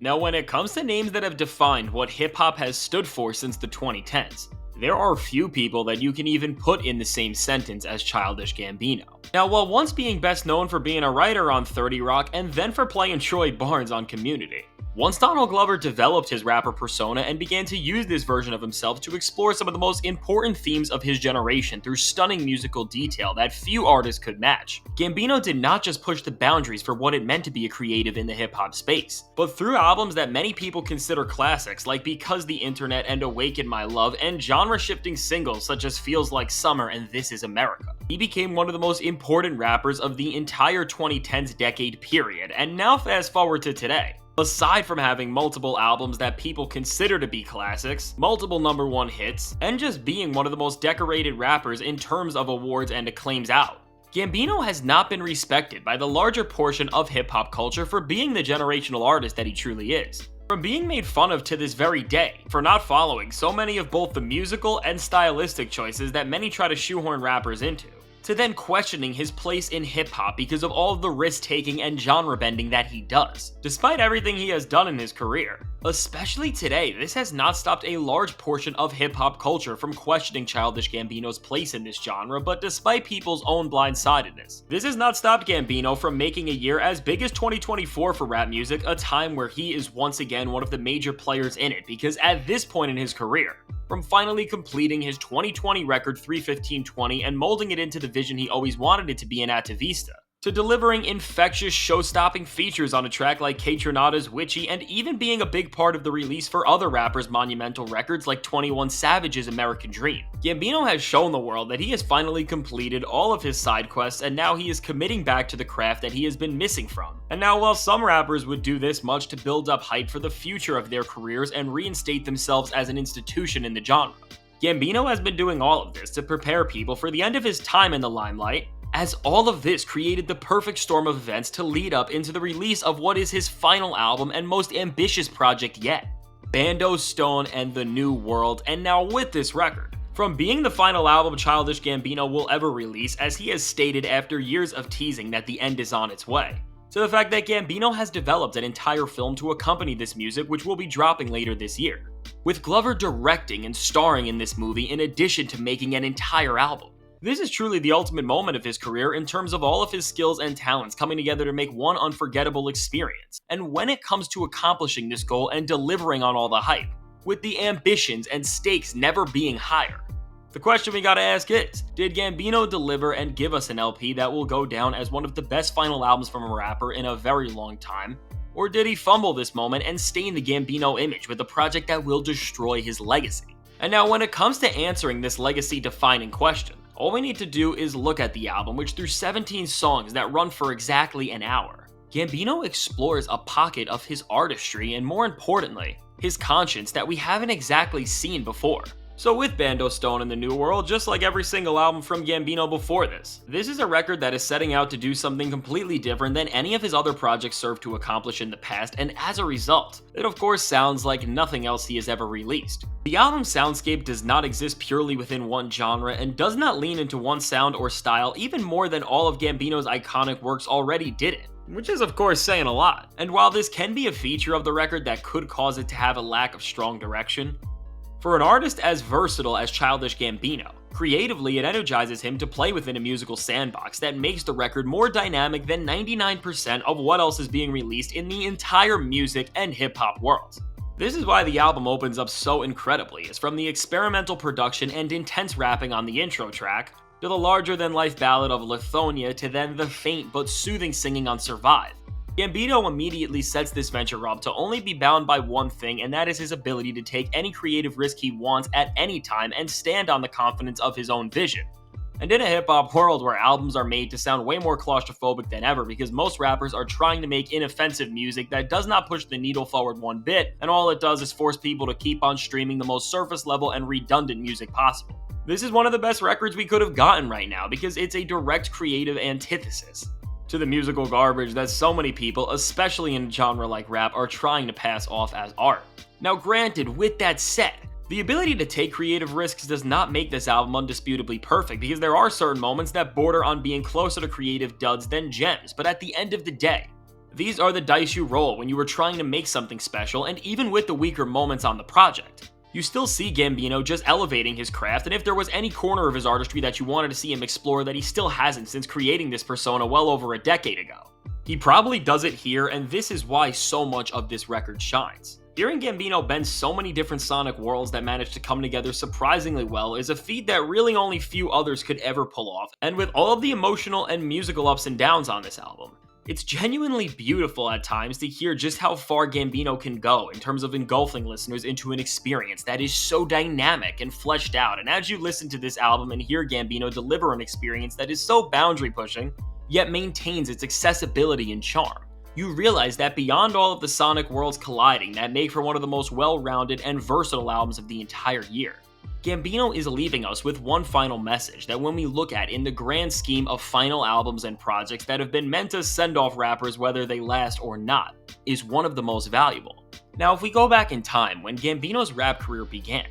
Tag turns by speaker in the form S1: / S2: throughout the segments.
S1: Now, when it comes to names that have defined what hip-hop has stood for since the 2010s, there are few people that you can even put in the same sentence as Childish Gambino. Now, while once being best known for being a writer on 30 Rock and then for playing Troy Barnes on Community, once Donald Glover developed his rapper persona and began to use this version of himself to explore some of the most important themes of his generation through stunning musical detail that few artists could match, Gambino did not just push the boundaries for what it meant to be a creative in the hip-hop space, but through albums that many people consider classics like Because the Internet and Awaken My Love, and genre-shifting singles such as Feels Like Summer and This Is America. He became one of the most important rappers of the entire 2010s decade period, and now fast forward to today. Aside from having multiple albums that people consider to be classics, multiple #1 hits, and just being one of the most decorated rappers in terms of awards and acclaims out, Gambino has not been respected by the larger portion of hip-hop culture for being the generational artist that he truly is. From being made fun of to this very day for not following so many of both the musical and stylistic choices that many try to shoehorn rappers into, to then questioning his place in hip-hop because of all of the risk-taking and genre-bending that he does. Despite everything he has done in his career, especially today, this has not stopped a large portion of hip-hop culture from questioning Childish Gambino's place in this genre, but despite people's own blindsidedness, this has not stopped Gambino from making a year as big as 2024 for rap music, a time where he is once again one of the major players in it, because at this point in his career, from finally completing his 2020 record 31520 and molding it into the vision he always wanted it to be in Atta Vista, to delivering infectious show-stopping features on a track like Kaytranada's Witchy, and even being a big part of the release for other rappers' monumental records like 21 Savage's American Dream. Gambino has shown the world that he has finally completed all of his side quests, and now he is committing back to the craft that he has been missing from. And now, while some rappers would do this much to build up hype for the future of their careers and reinstate themselves as an institution in the genre, Gambino has been doing all of this to prepare people for the end of his time in the limelight, as all of this created the perfect storm of events to lead up into the release of what is his final album and most ambitious project yet, Bando, Stone, and the New World. And now with this record, from being the final album Childish Gambino will ever release, as he has stated after years of teasing that the end is on its way, to the fact that Gambino has developed an entire film to accompany this music, which will be dropping later this year, with Glover directing and starring in this movie in addition to making an entire album. This is truly the ultimate moment of his career in terms of all of his skills and talents coming together to make one unforgettable experience. And when it comes to accomplishing this goal and delivering on all the hype, with the ambitions and stakes never being higher, the question we gotta ask is, did Gambino deliver and give us an LP that will go down as one of the best final albums from a rapper in a very long time? Or did he fumble this moment and stain the Gambino image with a project that will destroy his legacy? And now when it comes to answering this legacy-defining question, all we need to do is look at the album, which through 17 songs that run for exactly an hour, Gambino explores a pocket of his artistry and, more importantly, his conscience that we haven't exactly seen before. So with Bando, Stone, and the New World, just like every single album from Gambino before this is a record that is setting out to do something completely different than any of his other projects served to accomplish in the past, and as a result, it of course sounds like nothing else he has ever released. The album's soundscape does not exist purely within one genre and does not lean into one sound or style even more than all of Gambino's iconic works already did it, which is of course saying a lot. And while this can be a feature of the record that could cause it to have a lack of strong direction, for an artist as versatile as Childish Gambino, creatively it energizes him to play within a musical sandbox that makes the record more dynamic than 99% of what else is being released in the entire music and hip-hop world. This is why the album opens up so incredibly, as from the experimental production and intense rapping on the intro track, to the larger-than-life ballad of Lithonia, to then the faint but soothing singing on Survive, Gambino immediately sets this venture up to only be bound by one thing, and that is his ability to take any creative risk he wants at any time and stand on the confidence of his own vision. And in a hip-hop world where albums are made to sound way more claustrophobic than ever because most rappers are trying to make inoffensive music that does not push the needle forward one bit, and all it does is force people to keep on streaming the most surface level and redundant music possible, this is one of the best records we could have gotten right now because it's a direct creative antithesis to the musical garbage that so many people, especially in a genre like rap, are trying to pass off as art. Now granted, with that said, the ability to take creative risks does not make this album undisputably perfect, because there are certain moments that border on being closer to creative duds than gems, but at the end of the day, These are the dice you roll when you were trying to make something special, and even with the weaker moments on the project, you still see Gambino just elevating his craft, and if there was any corner of his artistry that you wanted to see him explore that he still hasn't since creating this persona well over a decade ago, he probably does it here, and this is why so much of this record shines. Hearing Gambino bend so many different sonic worlds that manage to come together surprisingly well is a feat that really only few others could ever pull off, and with all of the emotional and musical ups and downs on this album, it's genuinely beautiful at times to hear just how far Gambino can go in terms of engulfing listeners into an experience that is so dynamic and fleshed out, and as you listen to this album and hear Gambino deliver an experience that is so boundary pushing, yet maintains its accessibility and charm, you realize that beyond all of the sonic worlds colliding that make for one of the most well-rounded and versatile albums of the entire year, Gambino is leaving us with one final message that when we look at in the grand scheme of final albums and projects that have been meant to send off rappers whether they last or not, is one of the most valuable. Now, if we go back in time when Gambino's rap career began,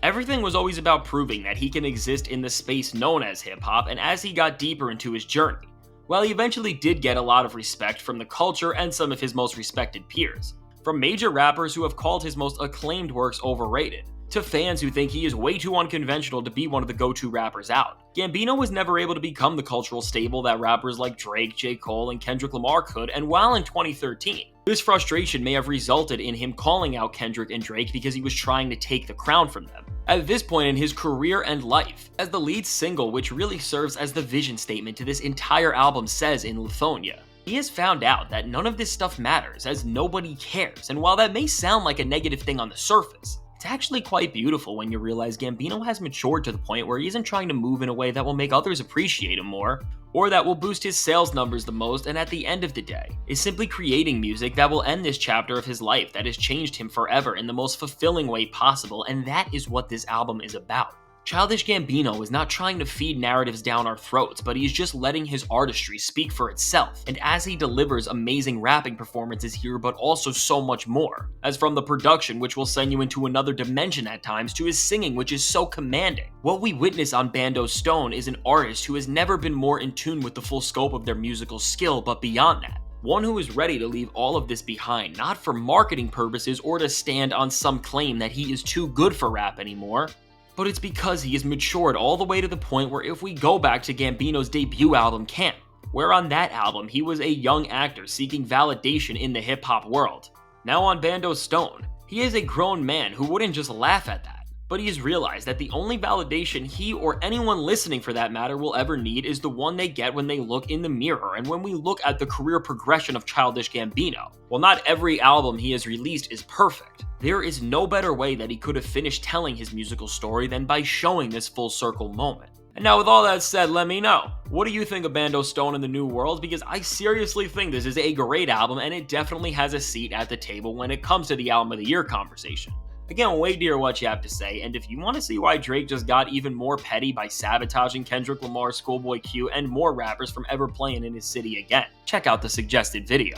S1: everything was always about proving that he can exist in the space known as hip-hop, and as he got deeper into his journey, while he eventually did get a lot of respect from the culture and some of his most respected peers, from major rappers who have called his most acclaimed works overrated, to fans who think he is way too unconventional to be one of the go-to rappers out, Gambino was never able to become the cultural staple that rappers like Drake, J. Cole, and Kendrick Lamar could, and while in 2013, this frustration may have resulted in him calling out Kendrick and Drake because he was trying to take the crown from them. At this point in his career and life, as the lead single which really serves as the vision statement to this entire album says in Lithonia, he has found out that none of this stuff matters as nobody cares, and while that may sound like a negative thing on the surface, it's actually quite beautiful when you realize Gambino has matured to the point where he isn't trying to move in a way that will make others appreciate him more, or that will boost his sales numbers the most, and at the end of the day, is simply creating music that will end this chapter of his life that has changed him forever in the most fulfilling way possible, and that is what this album is about. Childish Gambino is not trying to feed narratives down our throats, but he's just letting his artistry speak for itself, and as he delivers amazing rapping performances here, but also so much more, as from the production which will send you into another dimension at times to his singing which is so commanding. What we witness on Bando Stone is an artist who has never been more in tune with the full scope of their musical skill, but beyond that, one who is ready to leave all of this behind, not for marketing purposes or to stand on some claim that he is too good for rap anymore, but it's because he has matured all the way to the point where if we go back to Gambino's debut album Camp, where on that album he was a young actor seeking validation in the hip-hop world, now on Bando Stone, he is a grown man who wouldn't just laugh at that, but he has realized that the only validation he or anyone listening for that matter will ever need is the one they get when they look in the mirror. And when we look at the career progression of Childish Gambino, while not every album he has released is perfect, there is no better way that he could have finished telling his musical story than by showing this full circle moment. And now with all that said, let me know, what do you think of Bando Stone in the New World? Because I seriously think this is a great album, and it definitely has a seat at the table when it comes to the Album of the Year conversation. Again, wait to hear what you have to say, and if you want to see why Drake just got even more petty by sabotaging Kendrick Lamar, Schoolboy Q, and more rappers from ever playing in his city again, check out the suggested video.